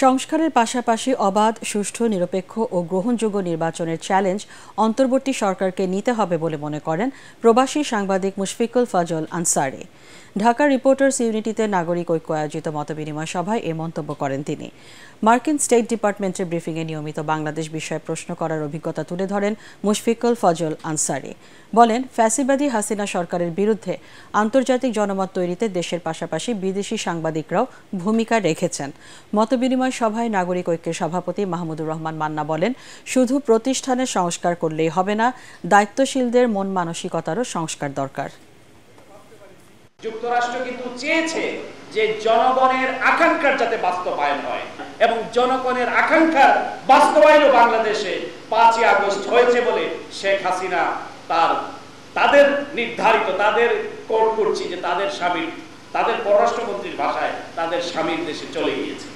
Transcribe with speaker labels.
Speaker 1: সংস্কারের পাশাপাশি অবাধ, সুষ্ঠু, নিরপেক্ষ ও গ্রহণযোগ্য নির্বাচনের চ্যালেঞ্জ অন্তর্বর্তী সরকারকে নিতে হবে বলে মনে করেন প্রবাসী সাংবাদিক মুশফিকুল ফজল আনসারী। ঢাকা রিপোর্টার্স ইউনিটিতে নাগরিক ঐক্য আয়োজিত মতবিনিময় সভায় এ মন্তব্য করেন তিনি। মার্কিন স্টেট ডিপার্টমেন্টের ব্রিফিংয়ে নিয়মিত বাংলাদেশ বিষয়ে প্রশ্ন করার অভিজ্ঞতা তুলে ধরেন মুশফিকুল ফজল আনসারী। বলেন, ফ্যাসিবাদী হাসিনা সরকারের বিরুদ্ধে আন্তর্জাতিক জনমত তৈরিতে দেশের পাশাপাশি বিদেশি সাংবাদিকরাও ভূমিকা রেখেছেন। মতবিনিময় সভায় নাগরিক ঐক্যের সভাপতি মাহমুদুর রহমান মান্না বলেন, শুধু প্রতিষ্ঠানের সংস্কার করলেই হবে না, দায়িত্বশীলদের মন মানসিকতারও সংস্কার দরকার।
Speaker 2: যুক্তরাষ্ট্র কিন্তু চেয়েছে যে জনগণের আকাঙ্ক্ষার যাতে বাস্তবায়ন হয় এবং জনগণের আকাঙ্ক্ষার বাস্তবায়নও বাংলাদেশে 5ই আগস্ট হয়েছে বলে শেখ হাসিনা তাদের নির্ধারিত তাদের কোট করছি যে তাদের স্বামী, তাদের পররাষ্ট্রমন্ত্রীর ভাষায় তাদের স্বামীর দেশে চলে গিয়েছে।